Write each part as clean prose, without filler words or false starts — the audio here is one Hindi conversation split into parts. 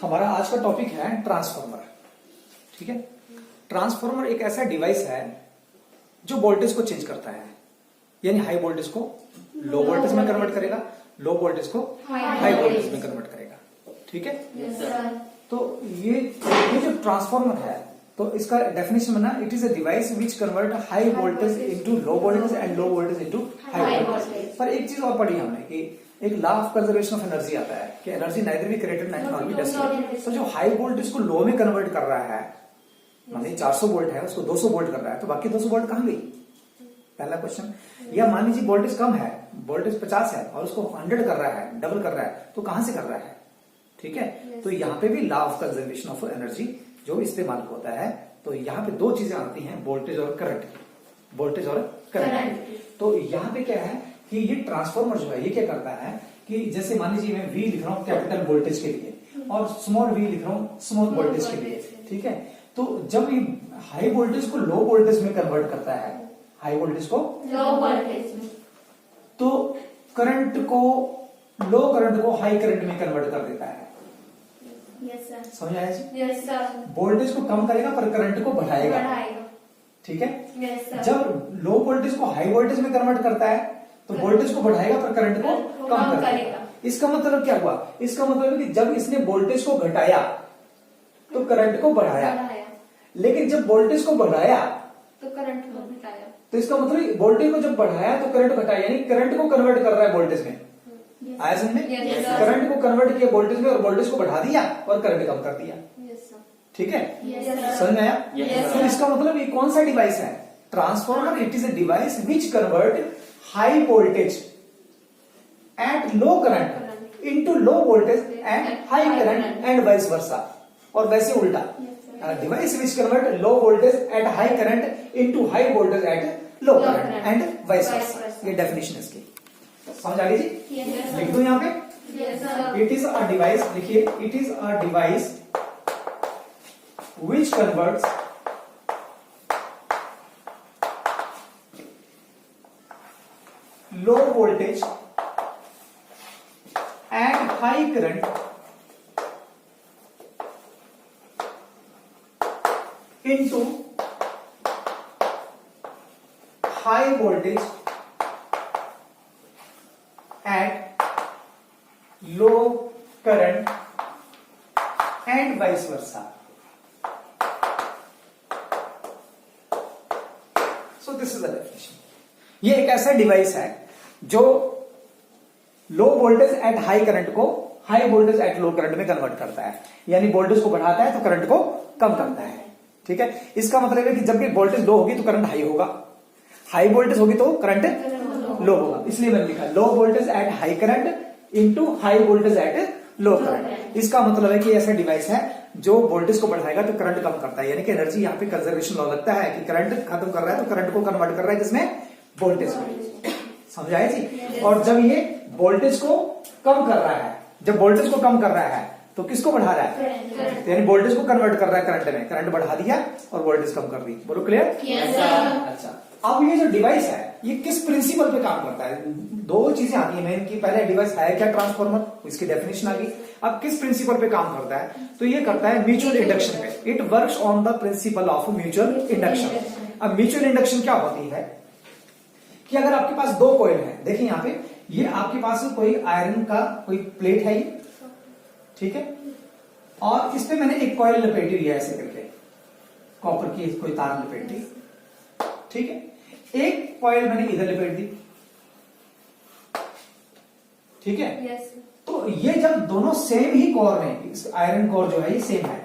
हमारा आज का टॉपिक है ट्रांसफार्मर। ठीक है, ट्रांसफार्मर एक ऐसा डिवाइस है जो वोल्टेज को चेंज करता है, यानी हाई वोल्टेज को लो वोल्टेज में कन्वर्ट करेगा, लो वोल्टेज को हाई वोल्टेज में कन्वर्ट करेगा। ठीक है, तो ये जो ट्रांसफार्मर है, तो इसका डेफिनेशन बना, it is a device which convert high voltage into low voltage and low voltage into high voltage. पर एक चीज और पढ़ी हमने कि एक law of conservation of energy आता है कि energy neither be created not be destroyed. तो जो हाई वोल्टेज को लो में कन्वर्ट कर रहा है, मानिए 400 वोल्ट है, उसको 200 वोल्ट कर रहा है, तो बाकी 200 वोल्ट कहां गई? पहला क्वेश्चन। या मान लीजिए वोल्टेज कम है, वोल्टेज 50 है और उसको 100 कर रहा है, डबल कर रहा है, तो कहां से कर रहा है? ठीक है, तो यहाँ पे भी law of conservation of energy जो इस्तेमाल होता है। तो यहाँ पे दो चीजें आती हैं, वोल्टेज और करंट, वोल्टेज और करंट। तो यहाँ पे क्या है कि ये ट्रांसफार्मर जो है ये क्या करता है कि जैसे मान लीजिए मैं V लिख रहा हूँ कैपिटल वोल्टेज के लिए और स्मॉल v लिख रहा हूँ स्मॉल वोल्टेज के लिए। ठीक है, तो जब ये हाई वोल्टेज को लो वोल्टेज में कन्वर्ट करता है, हाई वोल्टेज को लो वोल्टेज में, तो करंट को लो करंट को हाई करंट में कन्वर्ट कर देता है। यस सर, समझ आया जी? यस सर, वोल्टेज को कम करेगा पर करंट को बढ़ाएगा। ठीक है, यस सर, जब लो वोल्टेज को हाई वोल्टेज में कन्वर्ट करता है तो वोल्टेज को बढ़ाएगा पर करंट को कम करेगा। इसका मतलब क्या हुआ? इसका मतलब है कि जब इसने वोल्टेज को घटाया तो करंट को बढ़ाया, लेकिन जब वोल्टेज को बढ़ाया तो करंट को घटाया। तो इसका मतलब वोल्टेज को जब बढ़ाया तो करंट घटाया, यानी करंट को कन्वर्ट कर रहा है वोल्टेज में। आया समझ में? Yes, sir. करंट को कन्वर्ट किया वोल्टेज में और वोल्टेज को बढ़ा दिया और करंट कम कर दिया। यस सर, ठीक है, यस सर, समझ में आया? Yes, तो sir. इसका मतलब ये कौन सा डिवाइस है? Transformer. It is a device which convert high voltage at low current into low voltage and high current and vice वर्सा, और वैसे उल्टा। Device which convert low voltage at high current into high voltage at low current and vice वर्सा। ये डेफिनेशन है इसकी, समझ आ गई जी? Yes, sir. लिख दो यहाँ पे। Yes sir, it is a device, लिखिए, it is a device which converts low voltage and high current into high voltage at low current and vice versa. So this is the definition. ये एक ऐसा डिवाइस है जो low voltage at high current को high voltage at low current में कन्वर्ट करता है, यानी वोल्टेज को बढ़ाता है तो करंट को कम करता है। ठीक है, इसका मतलब है कि जब भी वोल्टेज लो होगी तो करंट हाई होगा, हाई वोल्टेज होगी तो करंट लो होगा। इसलिए मैंने लिखा लो voltage at high current into high voltage at low current. इसका मतलब है कि ऐसा डिवाइस है जो वोल्टेज को बढ़ाएगा तो करंट कम करता है, यानी कि एनर्जी यहाँ पे कंजर्वेशन लॉ लगता है कि करंट खत्म कर रहा है तो करंट को कन्वर्ट कर रहा है किसमें? वोल्टेज में। समझ आया जी? और जब ये वोल्टेज को कम कर रहा है, जब वोल्टेज को कम कर रहा है तो किसको बढ़ा रहा है? यानी वोल्टेज को कन्वर्ट कर रहा है करंट में, करंट बढ़ा दिया और वोल्टेज कम कर दी। बोलो क्लियर? Yes sir. अच्छा, अब ये जो डिवाइस है ये किस प्रिंसिपल पे काम करता है? दो चीजें आती है मेन की, पहले डिवाइस है क्या ट्रांसफार्मर, इसकी डेफिनेशन आ गई। अब किस प्रिंसिपल पे काम करता है? तो ये करता है म्यूचुअल इंडक्शन पे। It works on the principle of mutual induction. अब म्यूचुअल इंडक्शन क्या होती है कि अगर आपके पास दो कॉइल है, देखिए यहाँ पे, ये आपके पास कोई आयरन का कोई प्लेट है ये, ठीक है, और इस पे मैंने एक कॉइल लपेटी हुई है ऐसे करके, कॉपर की कोई तार लपेट दी। ठीक है, एक कॉइल मैंने इधर लपेट दी। ठीक है, यस सर, तो ये जब दोनों सेम ही कोर में, आयरन कोर जो है ये सेम है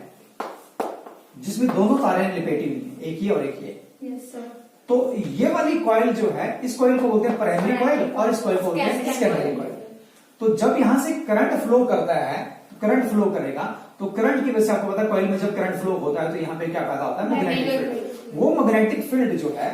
जिसमें दोनों तारें लपेटी हुई है, एक ही और एक ये, यस सर, तो ये वाली कॉइल जो है, इस कॉइल को बोलते हैं प्राइमरी कॉइल और इस कॉइल को बोलते हैं सेकेंडरी कॉइल। तो जब यहां से करंट फ्लो करता है, करंट फ्लो करेगा तो करंट की वजह से आपको पता है कॉइल में जब करंट फ्लो होता है तो यहाँ पे क्या पैदा होता है? Magnetic field. वो मैग्नेटिक फील्ड जो है,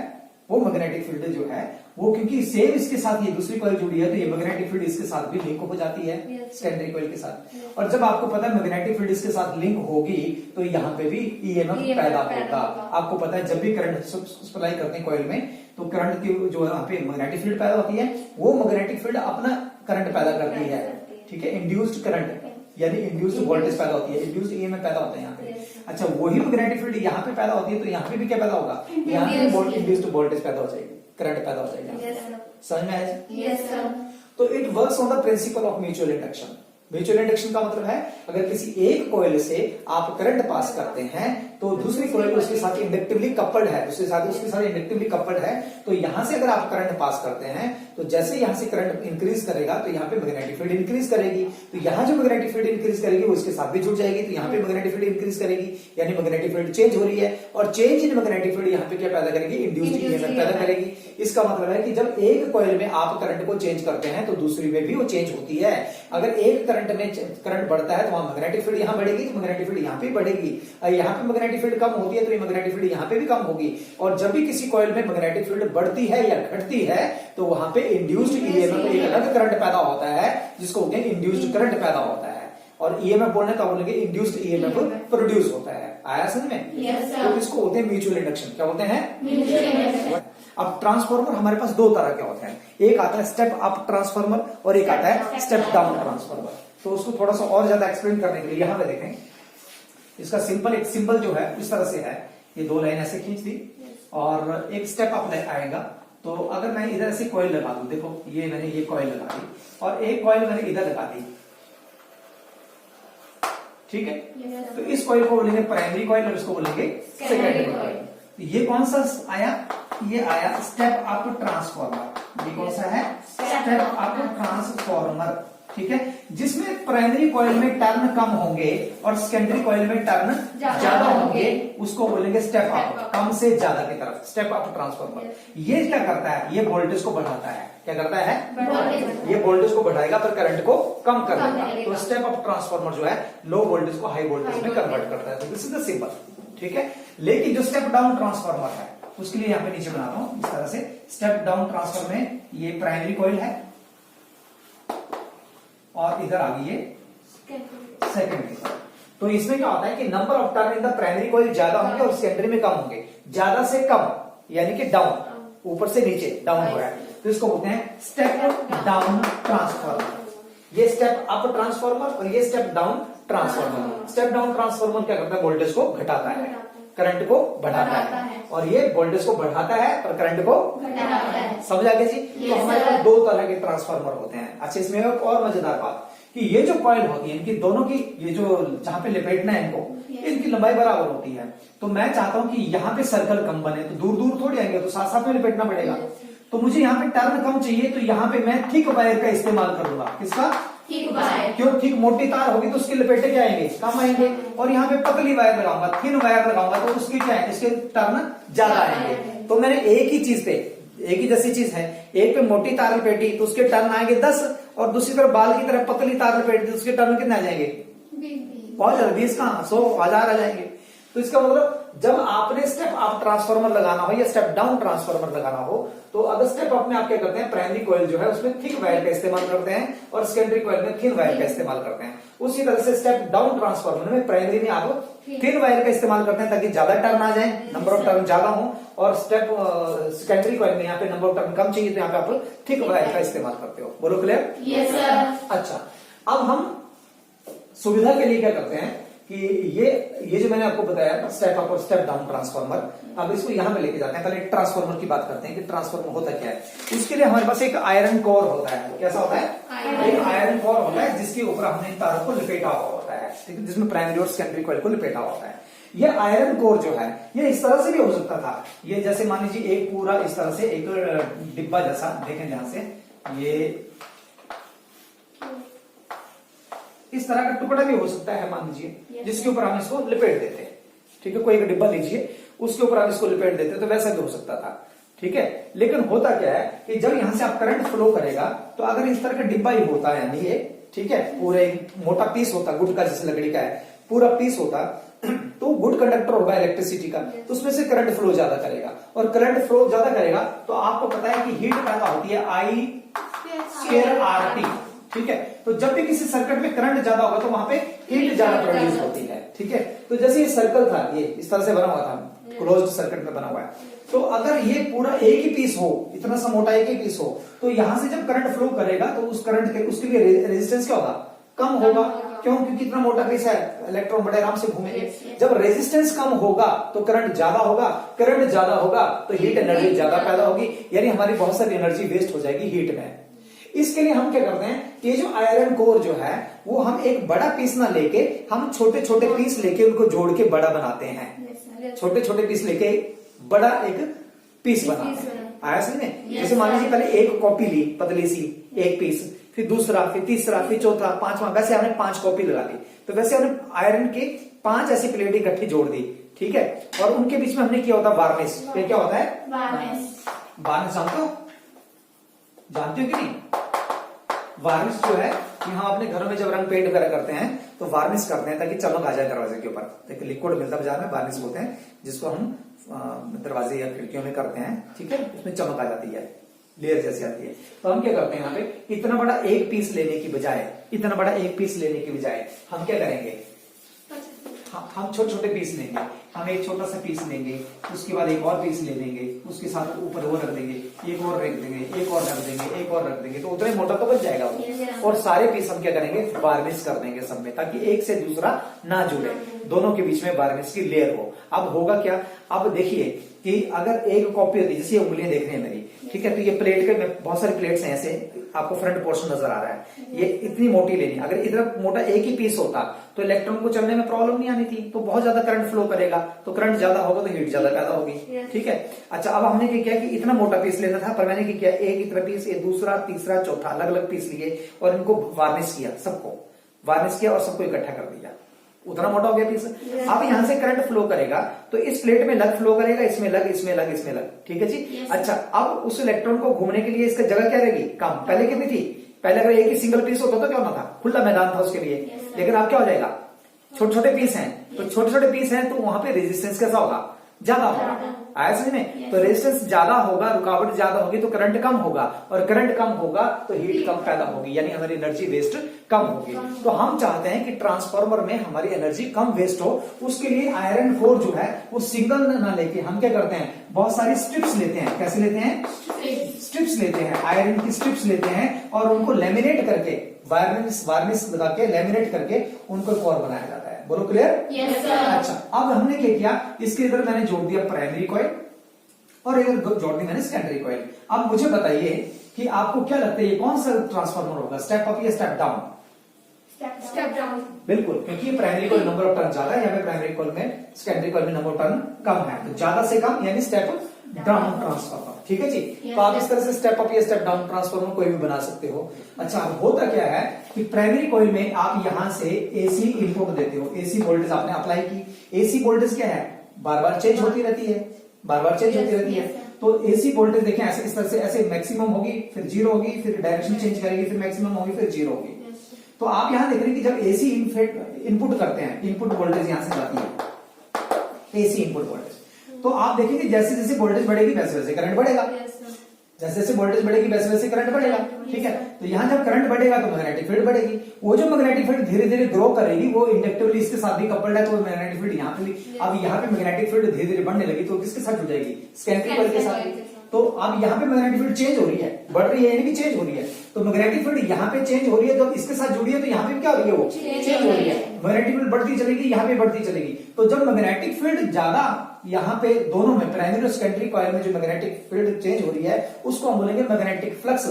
वो मैग्नेटिक फील्ड जो है वो, क्योंकि सेम इसके साथ ये दूसरी कॉइल जुड़ी है तो ये मैग्नेटिक फील्ड इसके साथ भी लिंक हो जाती है सेकेंडरी कॉइल के साथ। और जब आपको पता है मैग्नेटिक फील्ड इसके साथ लिंक होगी तो यहाँ पे भी ईएमएफ पैदा होगा। आपको पता है जब भी करंट सप्लाई करते हैं कॉइल में तो करंट की जो यहाँ पे मैग्नेटिक फील्ड पैदा होती है, वो मैग्नेटिक फील्ड अपना करंट पैदा करती है। ठीक है, इंड्यूस्ड करंट यानी इंड्यूस्ड वोल्टेज पैदा होती है, इंड्यूस्ड ईएमएफ पैदा होता है यहाँ पे। अच्छा, वही मैग्नेटिक फील्ड यहाँ पे पैदा होती है तो यहाँ पे भी क्या पैदा होगा, यहाँ पे इंड्यूस्ड वोल्टेज पैदा हो जाएगी, करंट पैदा हो जाएगा। Yes, sir. समझ में आया? Yes, sir. तो it works on the principle of mutual induction. Mutual induction का मतलब है अगर किसी एक कॉइल से आप करंट पास करते हैं तो दूसरी कॉइल उसके साथ इंडक्टिवली कपल्ड है, उसके साथ इंडक्टिवली कपल्ड है, तो यहां से अगर आप करंट पास करते हैं तो जैसे यहां से करंट इंक्रीज करेगा तो यहाँ पे मैग्नेटिक फील्ड इंक्रीज करेगी, तो यहाँ जो मैग्नेटिक फील्ड इंक्रीज करेगी वो इसके साथ भी जुड़ जाएगी, तो यहाँ पे मैग्नेटिक फील्ड इंक्रीज करेगी, यानी मैग्नेटिक फील्ड चेंज हो रही है, और चेंज इन मैग्नेटिक फील्ड यहाँ पे क्या पैदा करेगी, इंड्यूस्ड ईएमएफ पैदा करेगी। इसका मतलब है कि जब एक कॉइल में आप करंट को चेंज करते हैं तो दूसरी में भी वो चेंज होती है। अगर एक करंट में करंट बढ़ता है तो वहां मैग्नेटिक फील्ड यहाँ बढ़ेगी, तो मैग्नेटिक फील्ड यहाँ पे बढ़ेगी, यहाँ पे मैग्नेटिक फील्ड कम होती है तो मैग्नेटिक फील्ड यहाँ पे भी कम होगी। और जब भी किसी कॉइल में मैग्नेटिक फील्ड बढ़ती है या घटती है तो वहां पे इंड्यूस्ड ईएमएफ, एक अलग करंट पैदा होता है जिसको बोलते हैं इंड्यूस्ड करंट पैदा होता है, और ईएमएफ बोलने का बोलेंगे इंड्यूस्ड ईएमएफ प्रोड्यूस होता है। आया समझ में? Yes, sir. तो इसको होते हैं म्यूचुअल इंडक्शन। क्या बोलते हैं? Mutual induction. अब ट्रांसफार्मर हमारे पास दो तरह के होते हैं, एक आता है स्टेप अप ट्रांसफार्मर और एक आता है स्टेप डाउन ट्रांसफार्मर। तो उसको थोड़ा सा और ज्यादा एक्सप्लेन करने के लिए यहां पे देखें, इसका सिंपल एक सिंबल जो है इस तरह से है, ये दो लाइन ऐसे खींच दी और एक स्टेप अप आएगा। तो अगर मैं इधर ऐसे कॉइल लगा दूं, देखो ये मैंने ये कॉइल लगा दी और एक कॉइल मैंने इधर लगा दी, ठीक है? Yes, sir. तो इस कॉइल को बोलेंगे प्राइमरी कॉइल और इसको बोलेंगे सेकेंडरी Secondary कॉइल। coil. ये कौन सा आया? ये आया स्टेप अप ट्रांसफार्मर। ये कौन सा है? स्टेप अप ट्रांसफार्मर, ठीक है, जिसमें प्राइमरी कॉइल में टर्न कम होंगे और सेकेंडरी कॉइल में टर्न ज्यादा होंगे, उसको बोलेंगे स्टेप अप, कम से ज्यादा की तरफ, स्टेप अप ट्रांसफार्मर। ये क्या करता है? ये वोल्टेज को बढ़ाता है। क्या करता है? Voltage. ये वोल्टेज को बढ़ाएगा पर करंट को कम कर कम देगा। करेगा। तो स्टेप अप ट्रांसफार्मर जो है लो वोल्टेज को हाई वोल्टेज में कन्वर्ट करता है। तो दिस इज द सिंबल, ठीक है। लेकिन जो स्टेप डाउन ट्रांसफार्मर है उसके लिए यहाँ पे नीचे बना रहा हूं इस तरह से, स्टेप डाउन ट्रांसफार्मर में ये प्राइमरी कॉइल है और इधर आ गई ये सेकेंडरी कॉइल। तो इसमें क्या होता है कि number of turn in the primary coil ज्यादा होंगे और सेकेंडरी में कम होंगे, ज्यादा से कम यानी कि डाउन, ऊपर से नीचे डाउन हो रहा है, तो इसको बोलते हैं स्टेप डाउन ट्रांसफार्मर। ये स्टेप अप ट्रांसफार्मर और ये step down transformer. Step down transformer क्या करता है? वोल्टेज को घटाता है, करंट को बढ़ाता है, और ये वोल्टेज को बढ़ाता है पर करंट को घटाता है। समझ आ गया जी? Yes, तो हमारे sir. पास दो तरह के ट्रांसफार्मर होते हैं। अच्छा, इसमें एक और मजेदार बात कि ये जो कॉइल होती है इनकी दोनों की, ये जो जहां पे लपेटना है इनको, Yes. इनकी लंबाई बराबर होती है। तो मैं चाहता हूं कि यहाँ पे सर्कल कम बने तो दूर दूर थोड़ी आएंगे, तो साथ साथ में लपेटना पड़ेगा। तो मुझे यहाँ पे टर्न कम चाहिए तो यहाँ पे मैं थिक वायर का इस्तेमाल करूंगा। किसका? Thick wire. क्यों? थिक मोटी तार होगी तो उसके लपेटे क्या आएंगे? कम आएंगे। और यहाँ पे पतली वायर लगाऊंगा, थिन वायर लगाऊंगा तो उसकी क्या है? इसके टर्न ज्यादा आएंगे। तो मैंने एक ही चीज पे, एक ही जैसी चीज है, एक पे मोटी तार लपेटी तो उसके टर्न आएंगे 10 और दूसरी तरफ बाल की तरफ पतली तार लपेटी तो उसके टर्न कितने आ जाएंगे? बहुत ज्यादा, 20 कहां 100 1000 आ जाएंगे। तो इसका मतलब जब आपने स्टेप अप ट्रांसफार्मर लगाना हो या स्टेप डाउन ट्रांसफार्मर लगाना हो तो अगर स्टेप अप में आप क्या करते हैं? प्राइमरी कॉइल जो है उसमें थिक वायर का इस्तेमाल करते हैं और सेकेंडरी कॉइल में थिन वायर का इस्तेमाल करते हैं। उसी तरह से स्टेप डाउन ट्रांसफार्मर में प्राइमरी में आप थिन वायर का इस्तेमाल करते हैं ताकि ज्यादा टर्न आ जाए, नंबर ऑफ टर्न ज्यादा हो, और स्टेप सेकेंडरी कॉइल में यहाँ पे नंबर ऑफ टर्न कम चाहिए तो यहाँ पे आप थिक वायर का इस्तेमाल करते हो। बोलो क्लियर? Yes, sir. अच्छा, अब हम सुविधा के लिए क्या करते हैं कि ये जो मैंने आपको बताया स्टेप अप और स्टेप डाउन ट्रांसफार्मर, अब इसको यहां पे लेके जाते हैं। पहले ट्रांसफार्मर की बात करते हैं कि ट्रांसफार्मर होता क्या है। उसके लिए हमारे पास एक आयरन कोर होता है। कैसा होता है? एक आयरन कोर होता है जिसके ऊपर हमने इन तारों को लपेटा हुआ होता है, ठीक है, जिसमें प्राइमरी और सेकेंडरी कॉइल को लपेटा होता है। ये आयरन कोर जो है ये इस तरह से भी हो सकता था, ये जैसे मान लीजिए एक पूरा इस तरह से एक डिब्बा जैसा, देखें ध्यान से, ये इस तरह का टुकड़ा भी हो सकता है मान लीजिए, जिसके ऊपर हम इसको लपेट देते हैं, ठीक है। कोई एक डिब्बा लीजिए, उसके ऊपर हम इसको लपेट देते तो वैसा भी हो सकता था, ठीक है। लेकिन होता क्या है कि जब यहां से आप करंट फ्लो करेगा तो अगर इस तरह का डिब्बा ही होता है, यानी ये, ठीक है, पूरे मोटा पीस होता, गुड का जैसे लकड़ी का है, पूरा पीस होता तो गुड कंडक्टर होगा इलेक्ट्रिसिटी का, तो उसमें से करंट फ्लो ज्यादा करेगा, और करंट फ्लो ज्यादा करेगा तो आपको पता है कि हीट पैदा होती है I स्क्वायर RT, ठीक है। तो जब भी किसी सर्किट में करंट ज्यादा होगा तो वहां पे हीट ज्यादा प्रोड्यूस होती है, ठीक है। तो जैसे ये सर्कल था, ये इस तरह से बना हुआ था, क्लोज्ड सर्किट में बना हुआ है, तो अगर ये पूरा एक ही पीस हो, इतना सा मोटा एक ही पीस हो, तो यहां से जब करंट फ्लो करेगा तो उस करंट के उसके लिए रेजिस्टेंस क्या होगा? कम होगा। क्यों? क्योंकि इतना मोटा पीस है, इलेक्ट्रॉन बड़े आराम से घूमेंगे। Yes, yes. जब रेजिस्टेंस कम होगा तो करंट ज्यादा होगा, करंट ज्यादा होगा तो हीट एनर्जी ज्यादा पैदा होगी, यानी हमारी बहुत सारी एनर्जी वेस्ट हो जाएगी हीट में। इसके लिए हम क्या करते हैं, ये जो आयरन कोर जो है वो हम एक बड़ा पीस ना लेके हम छोटे छोटे पीस लेके उनको जोड़ के बड़ा बनाते हैं। छोटे छोटे पीस लेके बड़ा एक पीस बनाते हैं। आया समझ में? Yes, जैसे मान लीजिए sir. पहले एक कॉपी ली पतली सी, एक पीस, फिर दूसरा, फिर तीसरा, फिर चौथा, पांचवा, वैसे हमने 5 कॉपी लगा ली। तो वैसे हमने आयरन के 5 ऐसी प्लेट इकट्ठी जोड़ दी, ठीक है। और उनके बीच में हमने किया होता वार्निश। ये क्या होता है? वार्निश जानते हो? जानते हो कि नहीं? वार्निश जो है कि हम अपने घरों में जब रंग पेंट वगैरह करते हैं तो वार्निश करते हैं ताकि चमक आ जाए दरवाजे के ऊपर। एक लिक्विड मिलता है बाजार में, वार्निश बोलते हैं, जिसको हम दरवाजे या खिड़कियों में करते हैं, ठीक है। उसमें चमक आ जाती है, लेयर जैसी आती है। तो हम क्या करते हैं, यहाँ पे इतना बड़ा एक पीस लेने की बजाय, इतना बड़ा एक पीस लेने की बजाय हम क्या करेंगे, हम छोटे छोटे पीस लेंगे। हम एक छोटा सा पीस लेंगे, उसके बाद एक और पीस ले लेंगे, उसके साथ ऊपर वो रख देंगे, एक और रख देंगे, एक और रख देंगे, एक और रख देंगे, तो उतना ही मोटा तो बच जाएगा वो। और सारे पीस हम क्या करेंगे, वार्निश कर देंगे सब में, ताकि एक से दूसरा ना जुड़े, दोनों के बीच में वार्निश की लेयर हो। अब होगा क्या, अब देखिए कि अगर एक कॉपी होती है, जैसे ये उंगलियां देख रही है मेरी, ठीक है, तो ये प्लेट के बहुत सारी प्लेट्स हैं, ऐसे आपको फ्रंट पोर्शन नजर आ रहा है, ये इतनी मोटी लेनी। अगर इतना मोटा एक ही पीस होता तो इलेक्ट्रॉन को चलने में प्रॉब्लम नहीं आनी थी, तो बहुत ज्यादा करंट फ्लो करेगा, तो करंट ज्यादा होगा तो हीट ज्यादा पैदा होगी, ठीक है। अच्छा, अब हमने क्या किया कि इतना मोटा पीस लेना था, पर मैंने क्या किया, एक इतना पीस, ये दूसरा, तीसरा, चौथा, अलग अलग पीस लिए और इनको वार्निश किया, सबको वार्निश किया और सबको इकट्ठा कर दिया। उतना मोटा हो गया पीस। अब यहां से करंट फ्लो करेगा तो इस प्लेट में लग फ्लो करेगा, इसमें लग, इसमें लग, इसमें लग, ठीक है जी। अच्छा, अब उस इलेक्ट्रॉन को घूमने के लिए इसका जगह क्या रहेगी, कम। पहले कितनी थी, पहले अगर एक ही सिंगल पीस होता तो क्या होना था, खुला मैदान था उसके लिए। लेकिन अब क्या हो जाएगा, छोटे छोटे पीस हैं, तो छोटे छोटे पीस हैं तो वहां पे रेजिस्टेंस कैसा होगा, ज्यादा होगा। आया समझ में? तो रेजिस्टेंस ज्यादा होगा, रुकावट ज्यादा होगी तो करंट कम होगा, और करंट कम होगा तो हीट कम पैदा होगी, यानी हमारी एनर्जी वेस्ट कम होगी। तो हम चाहते हैं कि ट्रांसफार्मर में हमारी एनर्जी कम वेस्ट हो, उसके लिए आयरन कोर जो है वो सिंगल ना लेके हम क्या करते हैं, बहुत सारी स्ट्रिप्स लेते हैं। कैसे लेते हैं? स्ट्रिप्स लेते हैं, आयरन की स्ट्रिप्स लेते हैं और उनको लेमिनेट करके, वार्निश लगा के लेमिनेट करके उनको कोर बनाया जाता है। बोलो क्लियर? Yes, sir. अच्छा, अब हमने क्या किया, इसके इधर मैंने जोड़ दिया प्राइमरी कॉइल और इधर जोड़ दी मैंने सेकेंडरी कॉइल। अब मुझे बताइए कि आपको क्या लगता है ये कौन सा ट्रांसफार्मर होगा, स्टेप अप या स्टेप डाउन? Step down. बिल्कुल, क्योंकि ये primary coil number of turn ज्यादा है, यहाँ पे प्राइमरी कॉइल में, सेकेंडरी कॉइल में नंबर ऑफ टर्न कम है, तो ज्यादा से कम यानी स्टेप डाउन ट्रांसफार्मर, ठीक है जी। तो आप इस तरह से स्टेप अप या स्टेप डाउन ट्रांसफार्मर कोई भी बना सकते हो। अच्छा, अब होता क्या है कि प्राइमरी कॉइल में आप यहां से एसी इनपुट देते हो, एसी वोल्टेज आपने अप्लाई की। एसी वोल्टेज क्या है, बार बार चेंज होती रहती है, बार बार चेंज होती रहती है। तो एसी वोल्टेज देखें ऐसे, इस तरह से, ऐसे मैक्सिमम होगी, फिर जीरो होगी, फिर डायरेक्शन चेंज करेगी, फिर मैक्सिमम होगी, फिर जीरो होगी। तो आप यहां देख रहे हैं कि जब एसी इनपुट करते हैं, इनपुट वोल्टेज यहां से जाती है, एसी इनपुट वोल्टेज, तो आप देखेंगे जैसे जैसे वोल्टेज बढ़ेगी वैसे वैसे करंट बढ़ेगा, जैसे जैसे वोल्टेज बढ़ेगी वैसे वैसे करंट बढ़ेगा, ठीक है। तो यहां जब करंट बढ़ेगा तो मैग्नेटिक फील्ड बढ़ेगी, वो जो मैग्नेटिक फील्ड धीरे धीरे ग्रो करेगी वो इंडक्टिवली इसके साथ भी कपल्ड है, तो मैग्नेटिक फील्ड यहाँ पे भी, अब यहाँ पे मैग्नेटिक फील्ड धीरे धीरे बढ़ने लगी तो किसके साथ जुड़ जाएगी, सेकेंडरी कॉइल के साथ। तो अब यहाँ पे मैग्नेटिक फील्ड चेंज हो रही है, बढ़ रही है, यानी कि चेंज हो रही है। तो मैग्नेटिक फील्ड यहाँ पे चेंज हो रही है, तो इसके साथ जुड़ी है, तो यहाँ पे क्या हो रही है, वो चेंज हो रही है। मैग्नेटिक फील्ड बढ़ती चलेगी, यहाँ पे बढ़ती चलेगी। तो जब मैग्नेटिक फील्ड ज्यादा यहाँ पे दोनों में, प्राइमरी और सेकेंडरी कॉइल में जो मैग्नेटिक फील्ड चेंज हो रही है उसको हम बोलेंगे मैग्नेटिक फ्लक्स।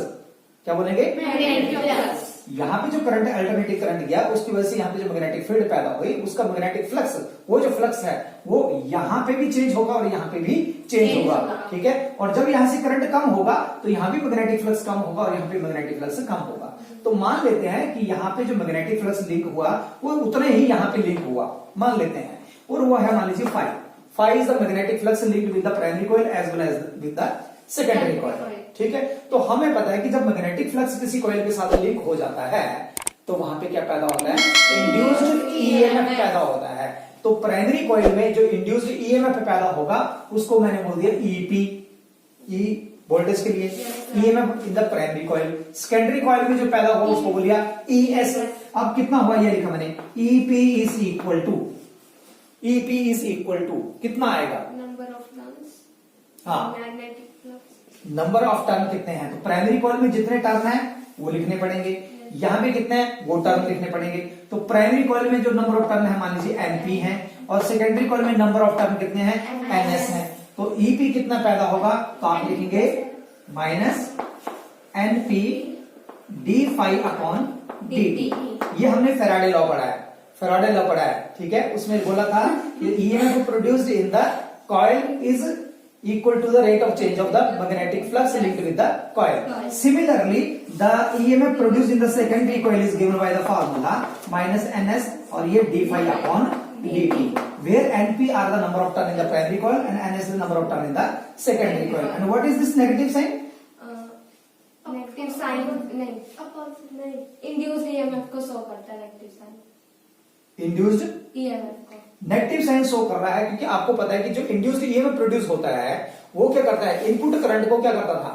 क्या बोलेंगे? Magnetic flux. यहाँ पे जो करंट अल्टरनेटिव करंट गया उसकी वजह से यहाँ पे जो मैग्नेटिक फील्ड पैदा हुई उसका मैग्नेटिक फ्लक्स, वो जो फ्लक्स है वो यहाँ पे भी चेंज होगा और यहाँ पे भी चेंज होगा, ठीक है। और जब यहाँ से करंट कम होगा तो यहाँ भी मैग्नेटिक फ्लक्स कम होगा और यहाँ पे मैग्नेटिक फ्लक्स कम होगा। तो मान लेते हैं कि यहाँ पे जो मैग्नेटिक फ्लक्स लिंक हुआ वो उतने ही यहाँ पे लिंक हुआ, मान लेते हैं, और वो है मान लीजिए phi. Phi is the magnetic flux linked with the primary coil as well as with the secondary coil, ठीक है। तो हमें पता है कि जब मैग्नेटिक फ्लक्स किसी कॉइल के साथ लिंक हो जाता है तो वहां पे क्या पैदा होता है, इंड्यूस्ड ईएमएफ पैदा होता है। तो प्राइमरी कॉइल में जो इंड्यूस्ड ईएमएफ पैदा होगा उसको मैंने बोल दिया ईपी, ई वोल्टेज के लिए, EMF in the primary coil. Secondary coil में जो पैदा होगा उसको बोल दिया ईएस। अब कितना हुआ ये लिखा मैंने, EP is equal to, EP is equal to कितना आएगा, Number of turns. हाँ, Magnetic flux. Number of turn कितने हैं, तो प्राइमरी कॉइल में जितने टर्न है वो लिखने पड़ेंगे। यहाँ पे कितने हैं वो टर्म लिखने पड़ेंगे। तो प्राइमरी कॉइल में जो नंबर ऑफ टर्न है मान लीजिए एनपी है, और सेकेंडरी कॉइल में नंबर ऑफ टर्न कितने हैं एनएस है। तो ईपी कितना पैदा होगा, तो आप लिखेंगे minus NP D five upon D. ये हमने फेराडे लॉ पढ़ा है, फेराडे लॉ पढ़ा है, ठीक है। उसमें बोला था EMF produced in the coil is equal to the rate of change of the magnetic flux linked with the coil. Similarly, the EMF produced in the secondary coil is given by the formula minus ns और ये d phi upon dt, where np are the number of turn in the primary coil and ns is the number of turn in the secondary coil. And what is this negative sign? Negative sign नहीं, इंड्यूस्ड ईएमएफ को शो करता है नेगेटिव साइन, Induced ईएमएफ को नेगेटिव साइन शो कर रहा है, क्योंकि आपको पता है कि जो इंड्यूस्ड ईएमएफ प्रोड्यूस होता है वो क्या करता है, इनपुट करंट को क्या करता था,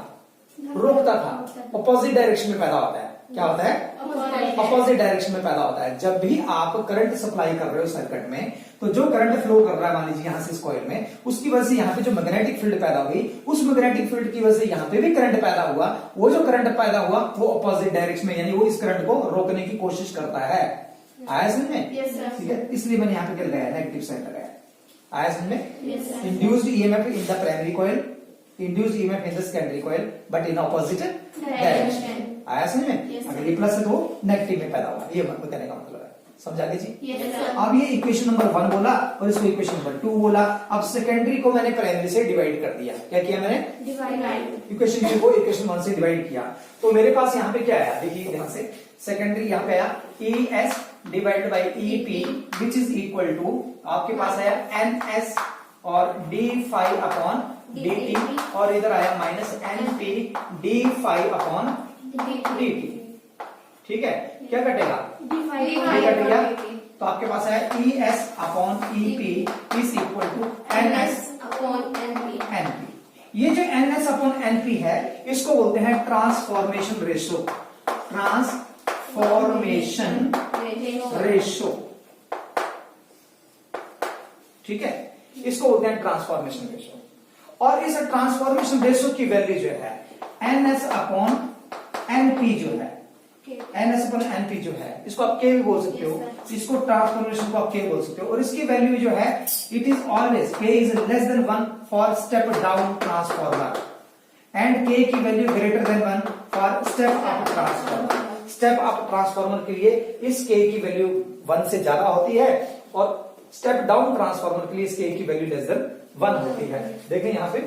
रोकता था, अपोजिट डायरेक्शन में पैदा होता है। क्या होता है, अपोजिट डायरेक्शन में पैदा होता है। जब भी आप करंट सप्लाई कर रहे हो सर्किट में, तो जो करंट फ्लो कर रहा है मान लीजिए यहाँ से इस कॉइल में, उसकी वजह से यहाँ पे जो मैग्नेटिक फील्ड पैदा हुई, उस मैग्नेटिक फील्ड की वजह से यहाँ पे भी करंट पैदा हुआ। वो जो करंट पैदा हुआ वो अपोजिट डायरेक्शन में, यानी वो इस करंट को रोकने की कोशिश करता है। आया समझ में? ठीक है, इसलिए मैंने यहाँ पे क्या लगाया, नेगेटिव साइन लगाया। आया समझ में? Induced EMF in the primary coil, induced EMF in the secondary coil, but in opposite direction. आया समझ में? अगर ये प्लस है तो नेगेटिव में पैदा हुआ, ये बताने का मतलब है। समझा लीजिए। अब ये इक्वेशन नंबर 1 बोला और इसको इक्वेशन नंबर 2 बोला। अब सेकेंडरी को मैंने प्राइमरी से डिवाइड कर दिया। क्या किया मैंने, इक्वेशन 2 को इक्वेशन 1 से डिवाइड किया। तो मेरे पास यहाँ पे क्या आया, देखिए ध्यान से, सेकेंडरी यहाँ पे आया E S divided by E P which is equal to, आपके पास आया एन एस और D five upon D T, और इधर आया minus N P D five upon D T. ठीक है, क्या कटेगा, कट गया। तो आपके पास है E S upon E P is equal to N S upon NP. NP. ये जो एन एस अपॉन एनपी है इसको बोलते हैं ट्रांसफॉर्मेशन रेशो, ट्रांसफॉर्मेशन रेशो। ठीक है, इसको बोलते हैं ट्रांसफॉर्मेशन रेशो। और इस ट्रांसफॉर्मेशन रेशो की वैल्यू जो है एन एस अपॉन एनपी जो है, एन एस अपॉन एनपी जो है, इसको आप के भी बोल सकते हो, इसको ट्रांसफॉर्मेशन को आप के बोल सकते हो। और इसकी वैल्यू जो है इट इज ऑलवेज के is less than 1 for step down transformer and के की value greater than 1 for step up transformer. Step up transformer के लिए इस के की वैल्यू 1 से ज्यादा होती है, और स्टेप डाउन ट्रांसफॉर्मर के लिए इस के की वैल्यू लेस देन 1 होती है। देखें यहाँ पे,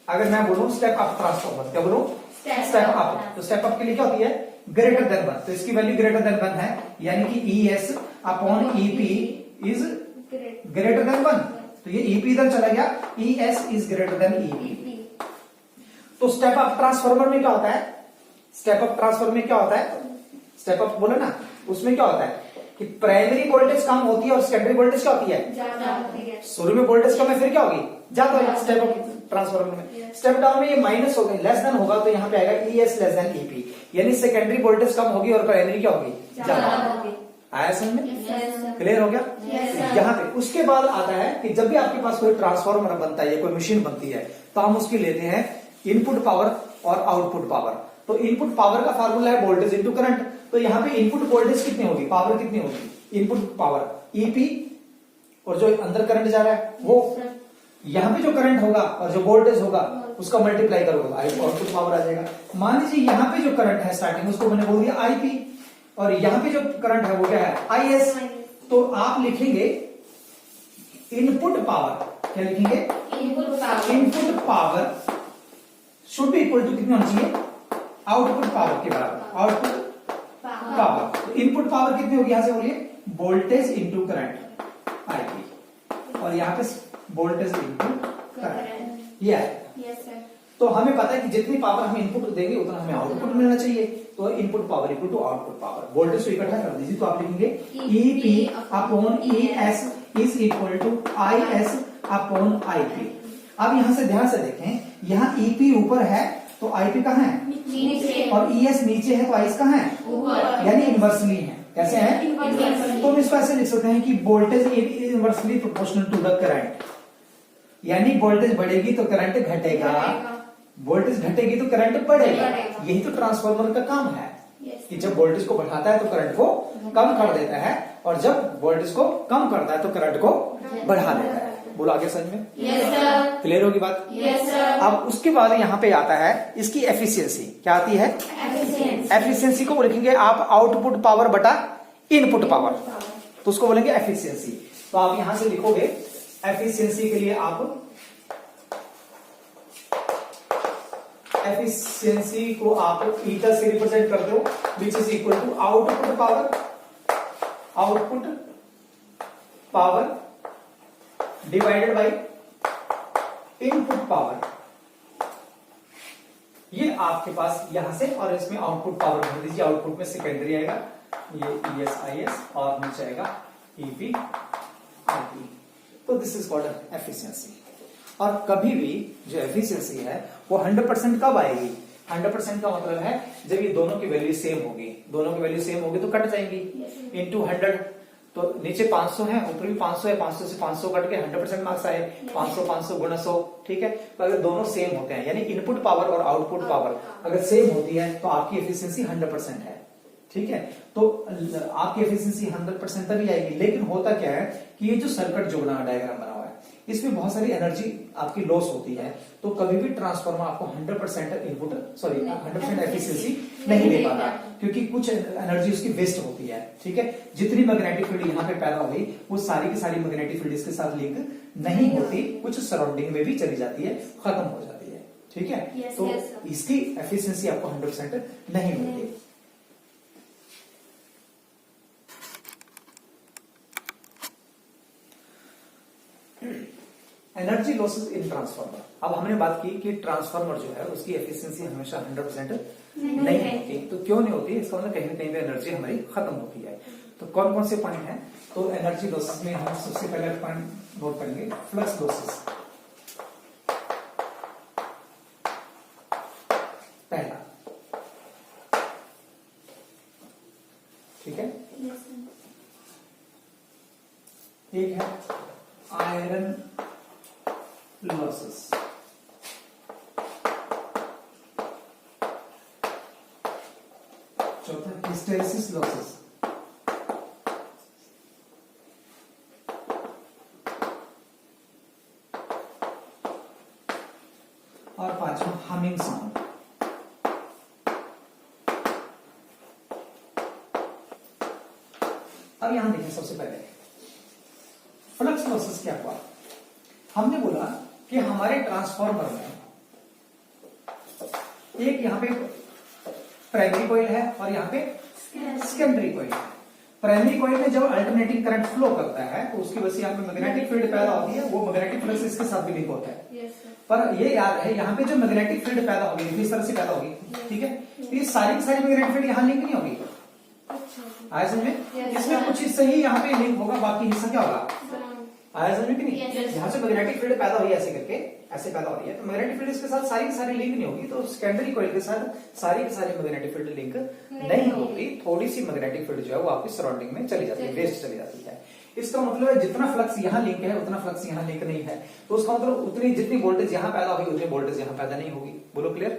अगर मैं बोलूं स्टेप अप ट्रांसफॉर्मर, क्या बोलूं, स्टेप अप, तो स्टेप अप के लिए क्या होती है, ग्रेटर देन 1, तो इसकी वैल्यू ग्रेटर देन 1 है, यानी कि ई S upon E P is greater than 1। तो ये ई पी इधर चला गया, ई S is greater than E P. तो स्टेप अप ट्रांसफॉर्मर में क्या होता है, स्टेप अप ट्रांसफॉर्मर में क्या होता है, स्टेप अप बोला ना, उसमें क्या होता है कि प्राइमरी वोल्टेज कम होती है और सेकेंडरी वोल्टेज क्या होती है, शुरू में वोल्टेज कम है, फिर क्या होगी, ज्यादा होगी। स्टेप अप ट्रांसफॉर्मर में, स्टेप डाउन में ये माइनस होगा, लेस देन होगा, तो यहाँ पे आएगा E S less than E P, यानी सेकेंडरी वोल्टेज कम होगी और प्राइमरी क्या होगी, ज्यादा होगी। आया समझ में, क्लियर हो गया। यहाँ पे उसके बाद आता है कि जब भी आपके पास कोई ट्रांसफॉर्मर बनता है या कोई मशीन बनती है, तो हम उसकी लेते हैं इनपुट पावर और आउटपुट पावर। तो इनपुट पावर का फार्मूला है वोल्टेज इंटू करंट। तो यहाँ पे इनपुट वोल्टेज कितनी होगी, पावर कितनी होगी, इनपुट पावर ईपी, और जो अंदर करंट जा रहा है वो, यहाँ पे जो करंट होगा और जो वोल्टेज होगा उसका मल्टीप्लाई करोगे, आउटपुट पावर आ जाएगा। मान लीजिए यहाँ पे जो करंट है स्टार्टिंग, उसको मैंने बोल दिया आईपी, और यहाँ पे जो करंट है वो क्या है, आई एस। तो आप लिखेंगे इनपुट पावर, क्या लिखेंगे, input power should be equal to कितनी होनी चाहिए, आउटपुट पावर के बराबर, आउटपुट पावर। तो इनपुट पावर कितनी होगी, यहां से बोलिए वोल्टेज इंटू करंट आईपी, और यहाँ पे वोल्टेज इंटू करंट, ये है। तो हमें पता है कि जितनी पावर हम इनपुट देंगे उतना हमें आउटपुट मिलना चाहिए। तो input power equal to output power, voltage को इकट्ठा कर दीजिए, तो आप लिखेंगे E P upon E S is equal to I S upon I P. अब यहां से ध्यान से देखें, यहाँ ईपी ऊपर है तो आईपी कहाँ है, नीचे, और ईएस नीचे है तो आईएस कहाँ है, ऊपर, यानी इनवर्सली है। कैसे है, तो हम इसको ऐसे लिख सकते हैं कि voltage is inversely proportional to the current, यानी वोल्टेज बढ़ेगी तो करंट घटेगा, वोल्टेज घटेगी तो करंट बढ़ेगा। यही तो ट्रांसफार्मर का काम है। कि जब वोल्टेज को बढ़ाता है तो करंट को कम कर देता है, और जब वोल्टेज को कम करता है तो करंट को बढ़ा देता है। बोलो आगे समझ में? Yes sir. क्लियर होगी बात? Yes sir. अब उसके बाद यहाँ पे आता है इसकी एफिशिएंसी। क्या आती है? एफिशिएंसी को लिखेंगे आप आउटपुट पावर बटा इनपुट पावर, तो उसको बोलेंगे एफिशिएंसी। तो आप यहां से लिखोगे एफिशिएंसी के लिए आप एफिशिएंसी को आप ईटा से रिप्रेजेंट करते हो, which is equal to output power divided by input power. ये आपके पास यहां से, और इसमें आउटपुट पावर भर दीजिए। आउटपुट में सेकेंडरी आएगा ये ESIS और नीचे आएगा EP IP। तो दिस इज कॉल्ड एफिशिएंसी। और कभी भी जो एफिशिएंसी है वो 100% कब आएगी? 100% का मतलब है जब ये दोनों की वैल्यू सेम होगी। दोनों की वैल्यू सेम होगी तो कट जाएंगी इनटू 100। तो नीचे 500 है, ऊपर भी 500 है, 500 से 500 कट के 100% मार्क्स आए। 500 500 गुणा 100, ठीक है। तो अगर दोनों सेम होते हैं, यानी इनपुट पावर और आउटपुट पावर अगर सेम होती है तो आपकी एफिशिएंसी 100% है, ठीक है। तो आपकी एफिशिएंसी 100% तभी आएगी। लेकिन होता क्या है कि ये जो सर्किट जो डायग्राम बना हुआ है इसमें बहुत सारी एनर्जी आपकी लॉस होती है, तो कभी भी ट्रांसफार्मर आपको 100% इनपुट 100% एफिशिएंसी नहीं दे पाता, क्योंकि कुछ एनर्जी उसकी वेस्ट होती है, ठीक है। जितनी मैग्नेटिक फील्ड यहाँ पे पैदा हुई वो सारी की सारी मैग्नेटिक फील्ड इसके साथ लिंक नहीं होती, कुछ सराउंडिंग में भी चली जाती है, खत्म हो जाती है, ठीक है। तो इसकी एफिशिएंसी आपको 100% नहीं मिलती। एनर्जी लॉसेस इन ट्रांसफार्मर। अब हमने बात की कि ट्रांसफार्मर जो है उसकी एफिशिएंसी हमेशा 100% नहीं होती। तो क्यों नहीं होती? इसका मतलब कहीं ना कहीं पे एनर्जी हमारी खत्म होती है। तो कौन कौन से पॉइंट हैं? तो एनर्जी लॉसेस में हम सबसे पहले पॉइंट नोट करेंगे फ्लक्स लॉसेस। पहला, ठीक है। एक है आयरन लॉसेस, चौथा हिस्टेरेसिस लॉसेस, और पांचवा हमिंग साउंड। अब यहां देखिए, सबसे पहले फ्लक्स लॉसेस क्या हुआ? हमने बोला कि हमारे ट्रांसफार्मर में एक यहां पे प्राइमरी कॉइल है और यहां पे सेकेंडरी कॉइल है। प्राइमरी कॉइल में जब अल्टरनेटिंग करंट फ्लो करता है तो उसकी वजह से यहाँ पे मैग्नेटिक फील्ड पैदा होती है, वो मैग्नेटिक फ्लक्स इसके साथ भी लिंक होता है। पर ये याद है, यहाँ पे जो मैग्नेटिक फील्ड पैदा होगी इस तरह से पैदा होगी, ठीक है। तो ये सारी की सारी मैग्नेटिक फील्ड यहाँ लिंक नहीं होगी, आया समझ में? इसमें कुछ हिस्सा ही यहाँ पे लिंक होगा, बाकी हिस्सा क्या होगा? आया समझ में कि नहीं? यहाँ से मैग्नेटिक फील्ड पैदा हुई ऐसे करके, ऐसे पैदा हो रही है, तो मैग्नेटिक फील्ड इसके साथ सारी की सारी लिंक नहीं होगी। तो सेकेंडरी कॉइल के साथ सारी की सारी मैग्नेटिक फील्ड लिंक नहीं होगी। थोड़ी सी मैग्नेटिक फील्ड जो है वो आपकी सराउंडिंग में चली जाती है, वेस्ट चली जाती है। इसका मतलब है जितना फ्लक्स यहाँ लिंक है उतना फ्लक्स यहाँ लिंक नहीं है, तो उसका मतलब उतनी जितनी वोल्टेज यहाँ पैदा होगी उतनी वोल्टेज यहाँ पैदा नहीं होगी। बोलो क्लियर?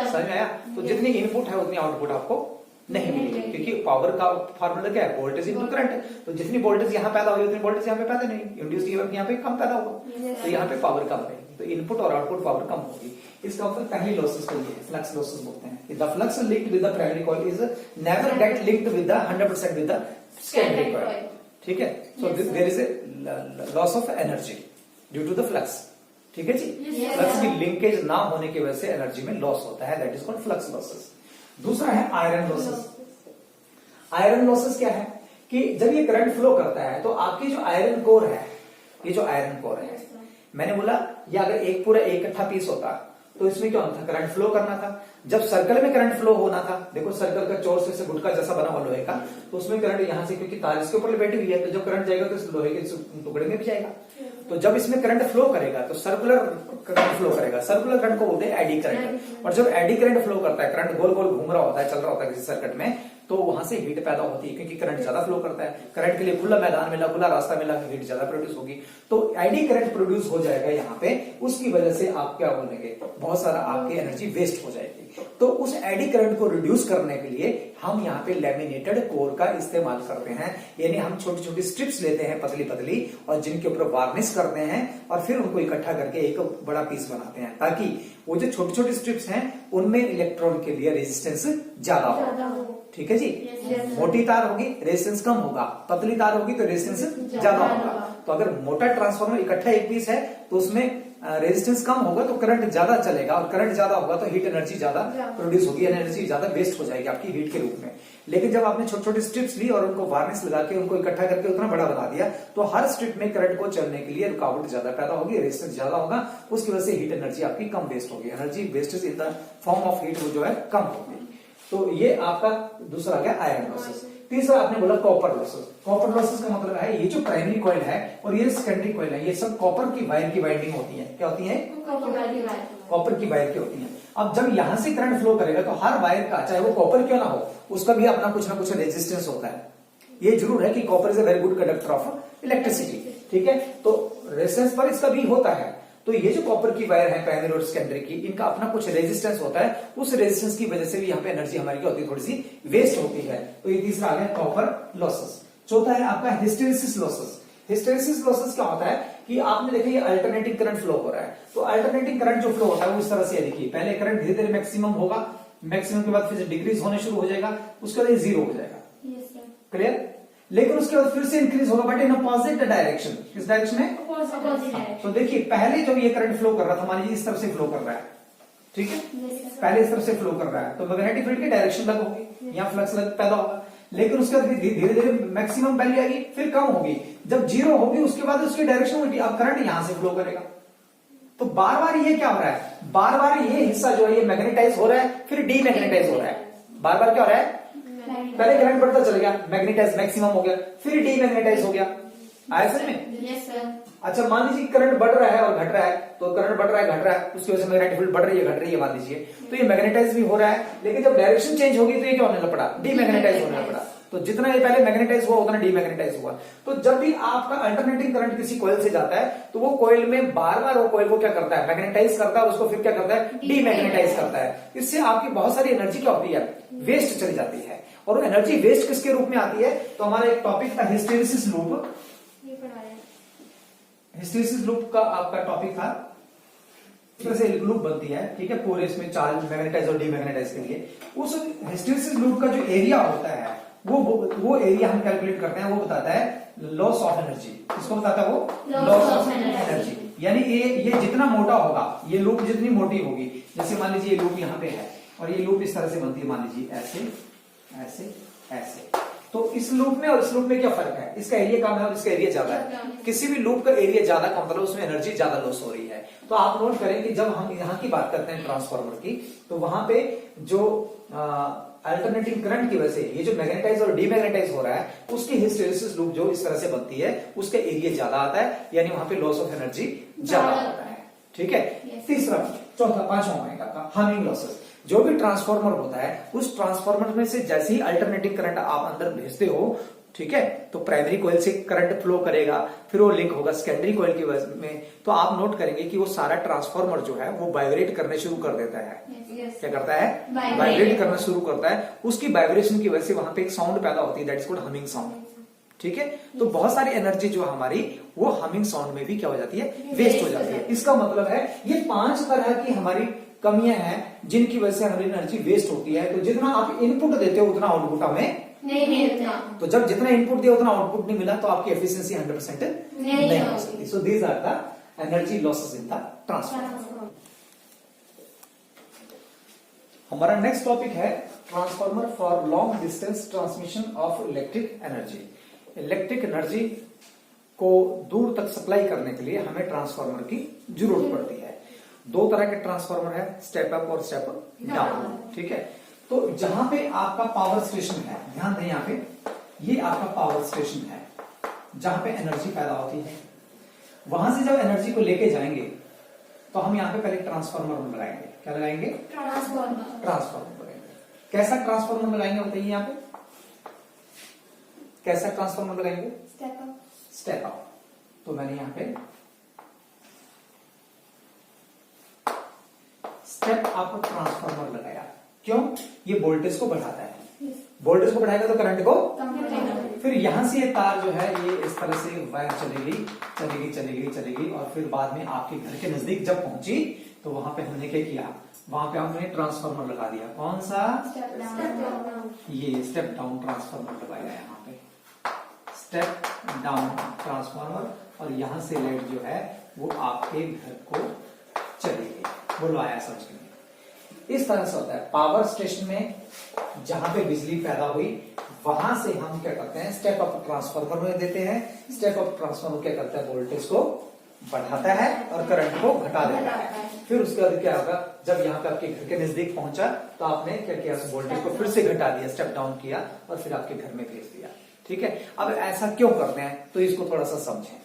समझ में आया? तो जितनी इनपुट है उतनी आउटपुट आपको नहीं मिलेगी, क्योंकि पावर का फार्मूला क्या है? Voltage into current. तो जितनी वोल्टेज यहाँ पैदा होगी उतनी वोल्टेज यहाँ पे पैदा नहीं, इंड्यूस ईएमएफ यहाँ पे कम पैदा होगा, तो यहाँ पे पावर कम रहेगी, तो इनपुट और आउटपुट पावर कम होगी। इसका मतलब पहली लॉसेस तो ये है, फ्लक्स लॉसेस बोलते हैं। The flux linked with the primary coil is never get linked with the 100% with the secondary coil, ठीक है। So there is a loss of energy due to the flux, ठीक है जी। फ्लक्स की लिंकेज ना होने की वजह से एनर्जी में लॉस होता है, that is called flux losses. दूसरा है आयरन लॉसेस। आयरन लॉसेस क्या है कि जब ये करंट फ्लो करता है तो आपकी जो आयरन कोर है, ये जो आयरन कोर है, मैंने बोला ये अगर एक पूरा एक इकट्ठा पीस होता तो इसमें क्या होता था? करंट फ्लो करना था। जब सर्कल में करंट फ्लो होना था, देखो सर्कल का चौर से गुटका जैसा बना हुआ लोहे का, तो उसमें करंट यहां से, क्योंकि तार इसके ऊपर बैठी हुई है, तो जब करंट जाएगा तो इस लोहे के टुकड़े में भी जाएगा। तो जब इसमें करंट फ्लो करेगा तो सर्कुलर करंट फ्लो करेगा। सर्कुलर करंट को बोलते हैं एडी करंट। और जब एडी करंट फ्लो करता है, करंट गोल गोल घूम रहा होता है, चल रहा होता है किसी सर्किट में, तो वहां से हीट पैदा होती है, क्योंकि करंट ज्यादा फ्लो करता है। करंट के लिए खुला मैदान मिला, खुला रास्ता मिला, हीट ज्यादा प्रोड्यूस होगी, तो एडी करंट प्रोड्यूस हो जाएगा यहाँ पे। उसकी वजह से आप क्या बोलेंगे? बहुत सारा आपकी एनर्जी वेस्ट हो जाएगी। तो उस एडी करंट को रिड्यूस करने के लिए हम यहाँ पे लैमिनेटेड कोर का इस्तेमाल करते हैं, यानी हम छोटी छोटी स्ट्रिप्स लेते हैं पतली पतली और जिनके ऊपर वार्निश करते हैं और फिर उनको इकट्ठा करके एक बड़ा पीस बनाते हैं, ताकि वो जो छोटी छोटी स्ट्रिप्स हैं उनमें इलेक्ट्रॉन के लिए रेजिस्टेंस ज्यादा हो। ठीक है जी। मोटी तार होगी रेजिस्टेंस कम होगा, पतली तार होगी तो रेजिस्टेंस ज्यादा होगा। तो अगर मोटा ट्रांसफार्मर इकट्ठा एक पीस है तो उसमें रेजिस्टेंस कम होगा तो करंट ज्यादा चलेगा, और करंट ज्यादा होगा तो हीट एनर्जी ज्यादा प्रोड्यूस होगी, एनर्जी ज्यादा वेस्ट हो जाएगी आपकी हीट के रूप में। लेकिन जब आपने छोटी छोटी स्ट्रिप्स ली और उनको वार्निश लगा के उनको इकट्ठा करके उतना बड़ा बना दिया, तो हर स्ट्रिप में करंट को चलने के लिए रुकावट ज्यादा पैदा होगी, रेजिस्टेंस ज्यादा होगा, उसकी वजह से हीट एनर्जी आपकी कम वेस्ट होगी, energy wastage in the form of heat वो जो है कम होगी। तो ये आपका दूसरा आ गया आयरन लॉसेस। तीसरा आपने बोला कॉपर लॉसेस। कॉपर लॉसेस का मतलब है ये जो प्राइमरी कॉइल है और ये सेकेंडरी कॉइल है, ये सब कॉपर की वायर की वाइंडिंग होती है। क्या होती है? कॉपर की वायर की होती है। अब जब यहां से करंट फ्लो करेगा तो हर वायर का, चाहे वो कॉपर क्यों ना हो, उसका भी अपना कुछ ना कुछ रेजिस्टेंस होता है। ये जरूर है कि copper is a very good conductor of electricity, ठीक है। तो रेजिस्टेंस पर इसका भी होता है। तो ये जो कॉपर की वायर है प्राइमरी और सेकेंडरी की, इनका अपना कुछ रेजिस्टेंस होता है, उस रेजिस्टेंस की वजह से भी यहाँ पे एनर्जी हमारी क्या होती है, थोड़ी सी वेस्ट होती है। तो ये तीसरा आ गया कॉपर लॉसेस। चौथा है आपका हिस्टेरिसिस लॉसेस। हिस्टेरिसिस लॉसेस क्या होता है कि आपने देखा ये अल्टरनेटिंग करंट फ्लो हो रहा है, तो अल्टरनेटिंग करंट जो फ्लो होता है वो इस तरह से देखिए, पहले करंट धीरे धीरे मैक्सिमम होगा, मैक्सिमम के बाद फिर डिक्रीज होने शुरू हो जाएगा, उसके बाद जीरो हो जाएगा। क्लियर? लेकिन उसके बाद फिर से इंक्रीज होगा, बट इन अपोजिट डायरेक्शन। किस डायरेक्शन में? तो देखिए पहले जब ये करंट फ्लो कर रहा था, मान लीजिए इस तरफ से फ्लो कर रहा है, ठीक है, पहले इस तरफ से फ्लो कर रहा है, तो मैग्नेटिक फील्ड की डायरेक्शन अलग होगी, यहाँ फ्लक्स अलग पैदा होगा। लेकिन उसके बाद धीरे धीरे मैक्सिमम वैल्यू आएगी, फिर कम होगी, जब जीरो होगी उसके बाद उसकी डायरेक्शन उल्टी, अब करंट यहां से फ्लो करेगा। तो बार बार ये क्या हो रहा है, बार बार ये हिस्सा जो है ये मैग्नेटाइज हो रहा है, फिर डीमैग्नेटाइज हो रहा है। बार बार क्या हो रहा है, पहले करंट बढ़ता चला गया, मैग्नेटाइज मैक्सिमम हो गया, फिर डीमैग्नेटाइज हो गया। आया समझ में? Yes sir. अच्छा मान लीजिए करंट बढ़ रहा है और घट रहा है, तो करंट बढ़ रहा है घट रहा है, उसकी वजह से मैग्नेटिक फील्ड बढ़ रही है घट रही है मान लीजिए, तो ये मैग्नेटाइज भी हो रहा है, लेकिन जब डायरेक्शन चेंज होगी तो ये क्या होने लगा, डीमैग्नेटाइज होने लगा। तो जितना ये पहले मैग्नेटाइज हुआ उतना डीमैग्नेटाइज हुआ। तो जब भी आपका अल्टरनेटिंग करंट किसी कॉइल से जाता है तो वो कॉइल में बार बार वो कॉइल को क्या करता है, मैग्नेटाइज करता है, उसको फिर क्या करता है, डीमैग्नेटाइज करता है। इससे आपकी बहुत सारी एनर्जी क्या होती है, वेस्ट चली जाती है। और वो एनर्जी वेस्ट किसके रूप में आती है, तो हमारा एक टॉपिक था हिस्टेरिसिस लूप। हिस्टेरिसिस लूप का आपका टॉपिक था, इस तरह से एक लूप बनती है, ठीक है, पूरे इसमें चार्ज मैग्नेटाइज और डीमैग्नेटाइज के लिए। उस हिस्टेरिसिस लूप का जो एरिया होता है वो एरिया हम कैलकुलेट करते हैं, वो बताता है लॉस ऑफ एनर्जी। किसको बताता है वो, लॉस ऑफ एनर्जी। यानी ये जितना मोटा होगा, ये लूप जितनी मोटी होगी, जैसे मान लीजिए ये लूप यहाँ पे है और ये लूप इस तरह से बनती है, मान लीजिए ऐसे ऐसे ऐसे, तो इस लूप में और इस लूप में क्या फर्क है, इसका एरिया कम है और इसका एरिया ज्यादा है। किसी भी लूप का एरिया ज्यादा कम मतलब उसमें एनर्जी ज्यादा लॉस हो रही है। तो आप नोट करें कि जब हम यहाँ की बात करते हैं ट्रांसफार्मर की, तो वहां पे जो अल्टरनेटिंग करंट की वजह से ये जो मैग्नेटाइज और डीमैग्नेटाइज हो रहा है, उसकी हिस्टेरिसिस लूप जो इस तरह से बनती है उसका एरिया ज्यादा आता है, यानी वहां पे लॉस ऑफ एनर्जी ज्यादा होता है। ठीक है। तीसरा, चौथा, पांचवा पॉइंट आपका हमिंग लॉसेस। जो भी ट्रांसफार्मर होता है उस ट्रांसफार्मर में से जैसे ही अल्टरनेटिंग करंट आप अंदर भेजते हो, ठीक है, तो प्राइमरी कॉइल से करंट फ्लो करेगा, फिर वो लिंक होगा सेकेंडरी कॉइल की वजह में, तो आप नोट करेंगे कि वो सारा ट्रांसफार्मर जो है वो वाइब्रेट करने शुरू कर देता है। क्या करता है, वाइब्रेट करना शुरू करता है। उसकी वाइब्रेशन की वजह से वहां पे एक साउंड पैदा होती है, that is called humming sound. ठीक है, तो बहुत सारी एनर्जी जो हमारी वो हमिंग साउंड में भी क्या हो जाती है, वेस्ट हो जाती है। इसका मतलब है ये 5 तरह की हमारी कमियां हैं जिनकी वजह से हमारी एनर्जी वेस्ट होती है। तो जितना आप इनपुट देते हो उतना आउटपुट हमें नहीं मिलता। तो जब जितना इनपुट दिया उतना आउटपुट नहीं मिला तो आपकी एफिशिएंसी 100% नहीं हो सकती। So these are the energy losses in the transformer. हमारा नेक्स्ट टॉपिक है transformer for long distance transmission of electric energy. Electric energy को दूर तक सप्लाई करने के लिए हमें ट्रांसफार्मर की जरूरत पड़ती है। 2 तरह के ट्रांसफार्मर है, स्टेप अप और स्टेप डाउन। ठीक है, तो जहां पे आपका पावर स्टेशन है, ध्यान दें यहाँ पे, ये आपका पावर स्टेशन है जहां पे एनर्जी पैदा होती है। वहां से जब एनर्जी को लेके जाएंगे तो हम यहाँ पे पहले ट्रांसफार्मर लगाएंगे। क्या लगाएंगे, ट्रांसफार्मर लगाएंगे। कैसा ट्रांसफार्मर लगाएंगे बताइए यहाँ पे, कैसा ट्रांसफार्मर लगाएंगे, स्टेप अप। तो मैंने यहाँ पे स्टेप अप ट्रांसफार्मर लगाया। क्यों? ये वोल्टेज को बढ़ाता है, वोल्टेज को बढ़ाएगा तो करंट को, फिर यहां से ये तार जो है ये इस तरह से वायर चलेगी चलेगी चलेगी चलेगी और फिर बाद में आपके घर के नजदीक जब पहुंची तो वहां पे हमने क्या किया, वहां पे हमने ट्रांसफार्मर लगा दिया। कौन सा? ये स्टेप डाउन ट्रांसफार्मर लगाया यहाँ पे, स्टेप डाउन ट्रांसफार्मर। और यहां से लाइट जो है वो आपके घर को चलेगी। बोलो आया समझ में? इस तरह से होता है पावर स्टेशन में, जहां पे बिजली पैदा हुई वहां से हम क्या करते हैं, स्टेप अप ट्रांसफार्मर में देते हैं। स्टेप अप ट्रांसफार्मर क्या करता है, वोल्टेज को बढ़ाता है और करंट को घटा देता है। फिर उसके बाद क्या होगा, जब यहाँ पे आपके घर के नजदीक पहुंचा तो आपने क्या किया, उस वोल्टेज को फिर से घटा दिया, स्टेप डाउन किया और फिर आपके घर में भेज दिया। ठीक है, अब ऐसा क्यों करते हैं तो इसको थोड़ा सा समझें।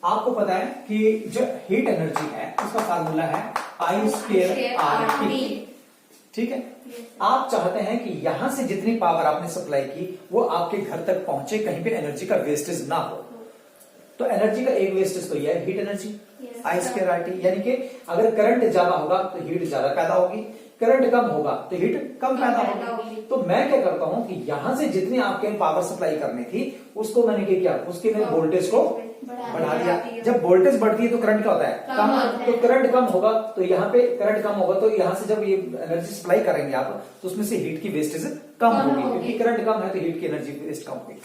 आपको पता है कि जो हीट एनर्जी है उसका फार्मूला है I²RT। ठीक है, आप चाहते हैं कि यहां से जितनी पावर आपने सप्लाई की वो आपके घर तक पहुंचे, कहीं पे एनर्जी का वेस्टेज ना हो। तो एनर्जी का एक वेस्टेज तो यह है हीट एनर्जी I²RT, यानी कि अगर करंट ज्यादा होगा तो हीट ज्यादा पैदा होगी, करंट कम होगा तो हीट कम पैदा होगी। तो मैं क्या करता हूं कि यहां से जितनी आपके पावर सप्लाई करनी थी उसको मैंने क्या किया, उसके मैंने वोल्टेज को बढ़ा दिया। जब वोल्टेज बढ़ती है तो करंट क्या होता है, कम। तो करंट कम होगा तो यहाँ पे करंट कम होगा तो यहाँ से जब ये एनर्जी सप्लाई करेंगे आप तो उसमें से हीट की वेस्टेज कम होगी, क्योंकि करंट कम है तो हीट की एनर्जी वेस्ट कम होगी।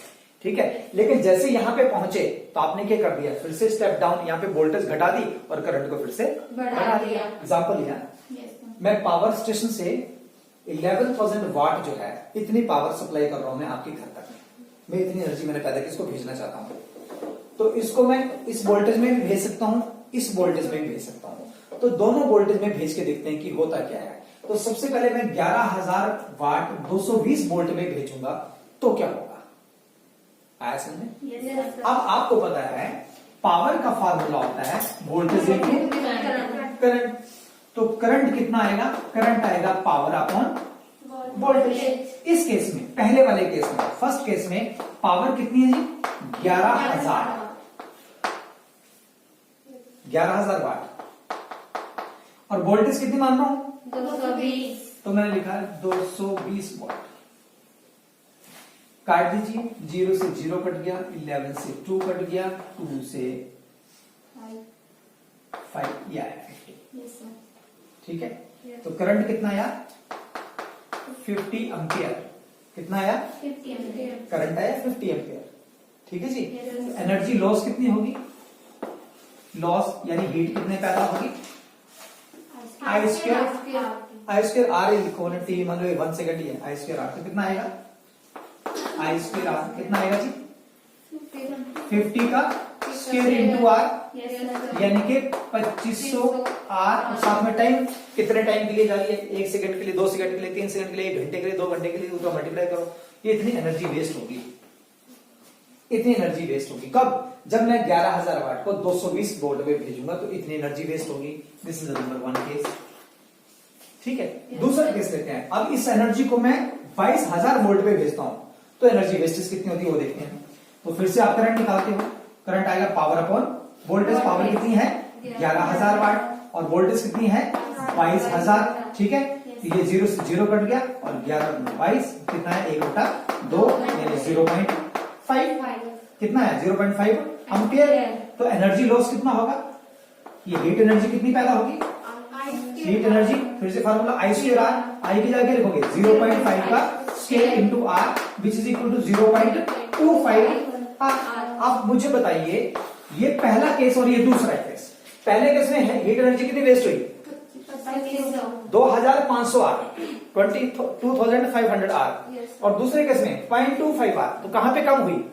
ठीक है, लेकिन जैसे यहाँ पे पहुंचे तो आपने क्या कर दिया, फिर से स्टेप डाउन, यहाँ पे वोल्टेज घटा दी और करंट को फिर से बढ़ा दिया। एग्जाम्पल लिया, मैं पावर स्टेशन से 11,000 वाट जो है इतनी पावर सप्लाई कर रहा हूं मैं आपके घर तक, मैं इतनी एनर्जी मैंने पैदा की, इसको भेजना चाहता हूं। तो इसको मैं इस वोल्टेज में भी भेज सकता हूं, इस वोल्टेज में भी भेज सकता हूं। तो दोनों वोल्टेज में भेज के देखते हैं कि होता क्या है। तो सबसे पहले मैं 11,000 वाट 220 वोल्ट में भेजूंगा तो क्या होगा, आया समझ में? अब आपको पता है पावर का फार्मूला होता है वोल्टेज इनटू करंट। तो करंट कितना आएगा, करंट आएगा पावर अपॉन वोल्टेज। इस केस में, पहले वाले केस में, फर्स्ट केस में पावर कितनी है जी, 11,000 वाट और वोल्टेज कितनी मान रहा हूं, 220। तो मैंने लिखा है 220 वाट। काट दीजिए, 0 से 0 कट गया, 11 से 2 कट गया, 2 से 5 या 50। ठीक है, तो करंट कितना आया, 50 एम्पियर। कितना आया, 50 एम्पियर। करंट आया 50 एम्पियर। ठीक है जी। एनर्जी लॉस कितनी होगी, लॉस यानी हीट कितने पैदा होगी, I²R लिखो ना, टी मान लो 1 सेकंड ही है, I²R तो कितना आएगा, I²R कितना आएगा जी, 50 का स्क्वायर इंटू आर, यानी कि 2500 आर। और साथ में टाइम, कितने टाइम के लिए जा रही है, 1 सेकंड के लिए, 2 सेकंड के लिए, 3 सेकंड के लिए, 1 घंटे के लिए, 2 घंटे के लिए, उसका मल्टीप्लाई करो, ये इतनी एनर्जी वेस्ट होगी, इतनी एनर्जी वेस्ट होगी। कब, जब मैं 11,000 वाट को 220 वोल्ट में भेजूंगा तो इतनी एनर्जी वेस्ट होगी। This is number 1 case. ठीक है, दूसरा केस लेते हैं। अब इस एनर्जी को मैं 22,000 वोल्ट में भेजता हूं तो एनर्जी वेस्टेज कितनी होती है वो देखते हैं। तो फिर से आप करंट निकालते हो, करंट आएगा पावर अपॉन वोल्टेज। पावर कितनी है, 11,000 वाट और वोल्टेज कितनी है, 22,000। ठीक है, तो ये 0 से 0 कट गया और 11 22 कितना है, 1/2 यानी 0.5 कितना है, 0.5 एम्पियर। तो एनर्जी लॉस कितना होगा, ये हीट एनर्जी कितनी पैदा होगी, हीट एनर्जी, फिर से फार्मूला I²R, I की जगह लिखोगे 0.5 का scale into R which is equal to 0.25 R. आप मुझे बताइए, ये पहला केस और ये दूसरा केस, पहले केस में हीट एनर्जी कितनी वेस्ट हुई, 2,500 आर, 22,500 आर, और दूसरे केस में 0.25 आर। तो कहां पे कम हुई,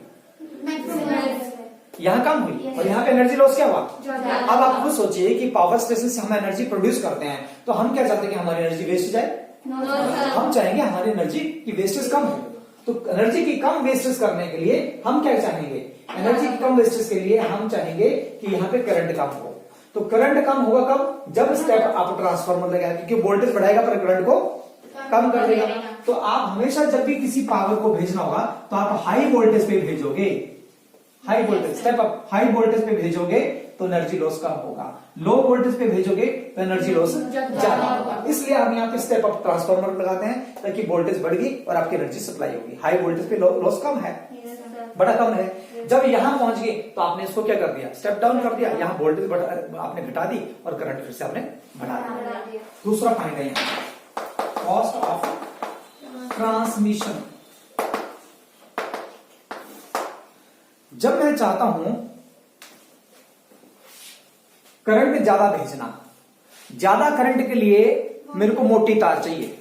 यहां कम हुई और यहाँ पे एनर्जी लॉस क्या हुआ। अब आप खुद सोचिए कि पावर स्टेशन से हम एनर्जी प्रोड्यूस करते हैं तो हम क्या चाहते हैं कि हमारी एनर्जी वेस्ट हो जाए, हम चाहेंगे हमारी एनर्जी की वेस्टेज कम हो। तो एनर्जी की कम वेस्टेज करने के लिए हम क्या चाहेंगे, एनर्जी की कम वेस्टेज के लिए हम चाहेंगे कि यहाँ पे करंट कम हो। तो करंट कम होगा कब, जब स्टेप अप ट्रांसफार्मर लगाया, क्योंकि वोल्टेज बढ़ाएगा पर करंट को कम कर देगा। तो आप हमेशा जब भी किसी पावर को भेजना होगा तो आप हाई वोल्टेज पे भेजोगे, high voltage, step up high voltage पे भेजोगे तो एनर्जी लॉस कम होगा, लो वोल्टेज पे भेजोगे तो एनर्जी लॉस ज्यादा होगा। इसलिए आप यहाँ पे स्टेप अप ट्रांसफार्मर लगाते हैं ताकि वोल्टेज बढ़ेगी और आपकी एनर्जी सप्लाई होगी। हाई वोल्टेज पे लॉस कम है, बड़ा कम है। जब यहां पहुंच गए तो आपने इसको क्या कर दिया, स्टेप डाउन कर दिया, यहां वोल्टेज आपने घटा दी और करंट फिर से आपने बढ़ा दिया। दूसरा पॉइंट है यहाँ कॉस्ट ऑफ ट्रांसमिशन। जब मैं चाहता हूं करंट ज्यादा भेजना, ज्यादा करंट के लिए मेरे को मोटी तार चाहिए,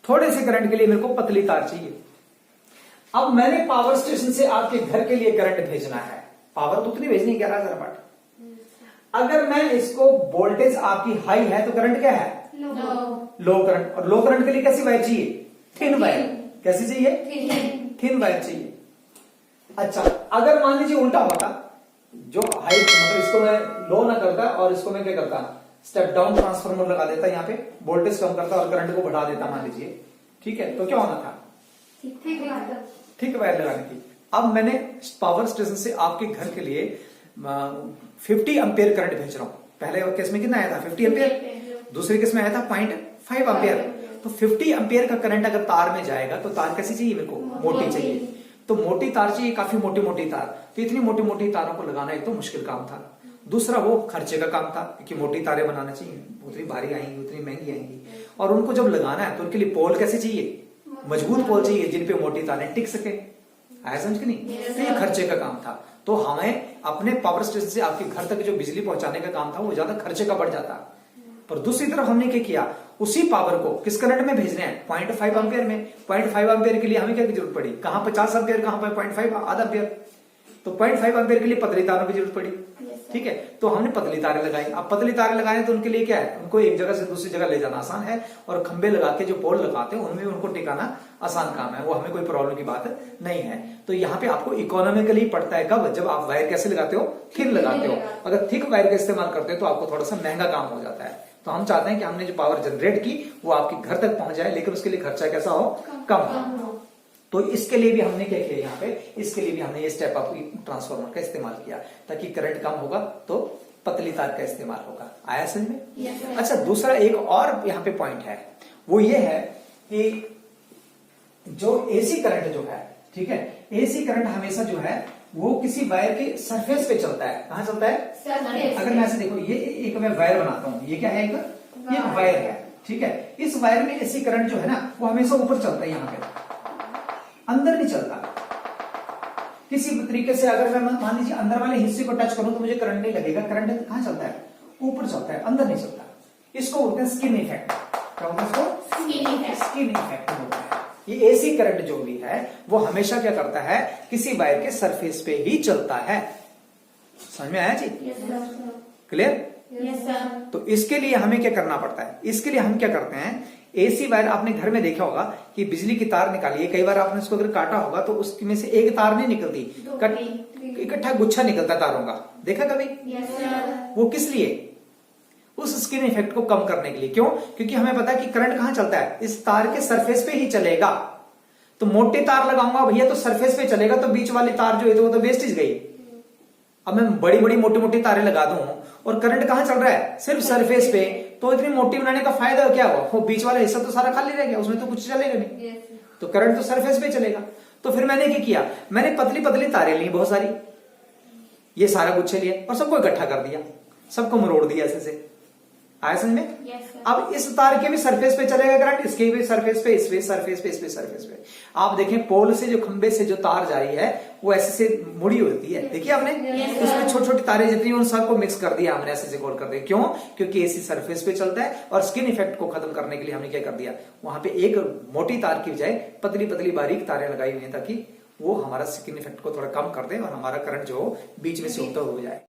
थोड़े से करंट के लिए मेरे को पतली तार चाहिए। अब मैंने पावर स्टेशन से आपके घर के लिए करंट भेजना है, पावर तो उतनी भेजनी 11,000 वाट। अगर मैं इसको वोल्टेज आपकी हाई है तो करंट क्या है, लो करंट। और लो करंट के लिए कैसी वायर चाहिए, थिन वायर। कैसी चाहिए, थिन वायर चाहिए। अच्छा, अगर मान लीजिए उल्टा होता, जो हाई मतलब इसको मैं लो ना करता और इसको मैं क्या करता, स्टेप डाउन ट्रांसफार्मर लगा देता, यहाँ पे वोल्टेज कम करता और करंट को बढ़ा देता मान लीजिए, ठीक है, तो क्या होना था, ठीक वायर लगाने की। अब मैंने पावर स्टेशन से आपके घर के लिए 50 एम्पियर करंट भेज रहा हूं। पहले केस में कितना आया था, 50 एम्पियर, दूसरे केस में आया था 0.5 एम्पियर। तो 50 एम्पियर का करंट अगर तार में जाएगा तो तार कैसी चाहिए मेरे को, मोटी चाहिए। तो मोटी तार चाहिए, काफी मोटी मोटी तार। तो इतनी मोटी मोटी तारों को लगाना एक तो मुश्किल काम था, दूसरा वो खर्चे का काम था क्योंकि मोटी तारें बनाना चाहिए, उतनी भारी आएंगी, उतनी महंगी आएंगी। और उनको जब लगाना है तो उनके लिए पोल कैसे चाहिए, मजबूत पोल चाहिए जिनपे मोटी तारें टिक सके। आया समझ के नहीं, तो ये खर्चे का काम था। तो हमें अपने पावर स्टेशन से आपके घर तक जो बिजली पहुंचाने का काम था वो ज्यादा खर्चे का बढ़ जाता। पर दूसरी तरफ हमने क्या किया, उसी पावर को किस करंट में भेजने हैं, 0.5 एम्पियर में। 0.5 एम्पियर के लिए हमें क्या की जरूरत पड़ी, कहां 50 एम्पियर, कहां पर 0.5 आधा एम्पियर। तो 0.5 एम्पियर के लिए पतली तारों की जरूरत पड़ी, ठीक है। तो हमने पतली तारें लगाई। अब पतली तारें लगाए तो उनके लिए क्या है, उनको एक जगह से दूसरी जगह ले जाना आसान है, और खंबे लगा के जो पोल लगाते हैं उनमें उनको टिकाना आसान काम है, वो हमें कोई प्रॉब्लम की बात नहीं है। तो यहाँ पे आपको इकोनॉमिकली पड़ता है कब, जब आप वायर कैसे लगाते हो, थिन लगाते हो। अगर थिक वायर का इस्तेमाल करते हो तो आपको थोड़ा सा महंगा काम हो जाता है। तो हम चाहते हैं कि हमने जो पावर जनरेट की वो आपके घर तक पहुंच जाए, लेकिन उसके लिए खर्चा कैसा हो, कम हो। तो इसके लिए भी हमने क्या किया यहाँ पे, इसके लिए भी हमने ये स्टेप अप ट्रांसफार्मर का इस्तेमाल किया ताकि करंट कम होगा तो पतली तार का इस्तेमाल होगा। आया समझ में? yes, अच्छा, दूसरा एक और यहाँ पे पॉइंट है, वो ये है कि जो एसी करंट जो है, ठीक है, एसी करंट हमेशा जो है वो किसी वायर के सरफेस पे चलता है। कहाँ चलता है, सरफेस। अगर मैं ऐसे देखो, ये एक मैं वायर बनाता हूँ, ये क्या है, एक ये वायर है, ठीक है। इस वायर में एसी करंट जो है ना वो हमेशा ऊपर चलता है, यहाँ पे अंदर नहीं चलता। किसी भी तरीके से अगर मैं मान लीजिए अंदर वाले हिस्से को टच करूं तो मुझे करंट नहीं लगेगा। करंट कहां चलता है, ऊपर चलता है, अंदर नहीं चलता। इसको बोलते हैं स्किन इफेक्ट। क्या बोलते हैं इसको, स्किन इफेक्ट बोलते हैं। ये एसी करंट जो भी है वो हमेशा क्या करता है, किसी वायर के सरफेस पे ही चलता है। समझ में आया जी? क्लियर? तो इसके लिए हमें क्या करना पड़ता है, इसके लिए हम क्या करते हैं, एसी वायर आपने घर में देखा होगा कि बिजली की तार निकाली है, कई बार आपने उसको अगर काटा होगा तो उसमें से एक तार नहीं निकलती, इकट्ठा गुच्छा निकलता तारों का, देखा कभी? वो किस लिए, उस स्किन इफेक्ट को कम करने के लिए। क्यों? क्योंकि हमें पता है कि करंट कहां चलता है, इस तार के सरफेस पे ही चलेगा। तो मोटे तार लगाऊंगा भैया तो सरफेस पे चलेगा, तो बीच वाली तार जो है तो वो तो वेस्टेज गई। अब मैं बड़ी बड़ी मोटी मोटी तारें लगा दूं और करंट कहां चल रहा है, सिर्फ सरफेस पे, तो इतनी मोटी बनाने का फायदा क्या हुआ, वो बीच वाला हिस्सा तो सारा खाली रह गया, उसमें तो कुछ चलेगा नहीं। तो करंट तो सरफेस पे चलेगा। तो फिर मैंने क्या किया, मैंने पतली पतली तारें ली बहुत सारी, ये सारा गुच्छे लिए और सबको इकट्ठा कर दिया, सबको मरोड़ दिया ऐसे से। आया समझ में? अब इस तार के भी सरफेस पे चलेगा करंट, इसके भी सरफेस पे, इस पे सरफेस पे, इस पे सरफेस पे। आप देखें पोल से जो खंबे से जो तार जा रही है वो ऐसे से मुड़ी होती है, देखिए आपने, उसमें छोटी छोटी तारें जितनी उन सबको मिक्स कर दिया हमने, ऐसे से गोल कर दिया। क्यों? क्योंकि एसी सरफेस पे चलता है और स्किन इफेक्ट को खत्म करने के लिए हमने क्या कर दिया, वहां पे एक मोटी तार की बजाय पतली पतली बारीक तारें लगाई हुई है ताकि वो हमारा स्किन इफेक्ट को थोड़ा कम कर दे और हमारा करंट जो बीच में से होता हो जाए।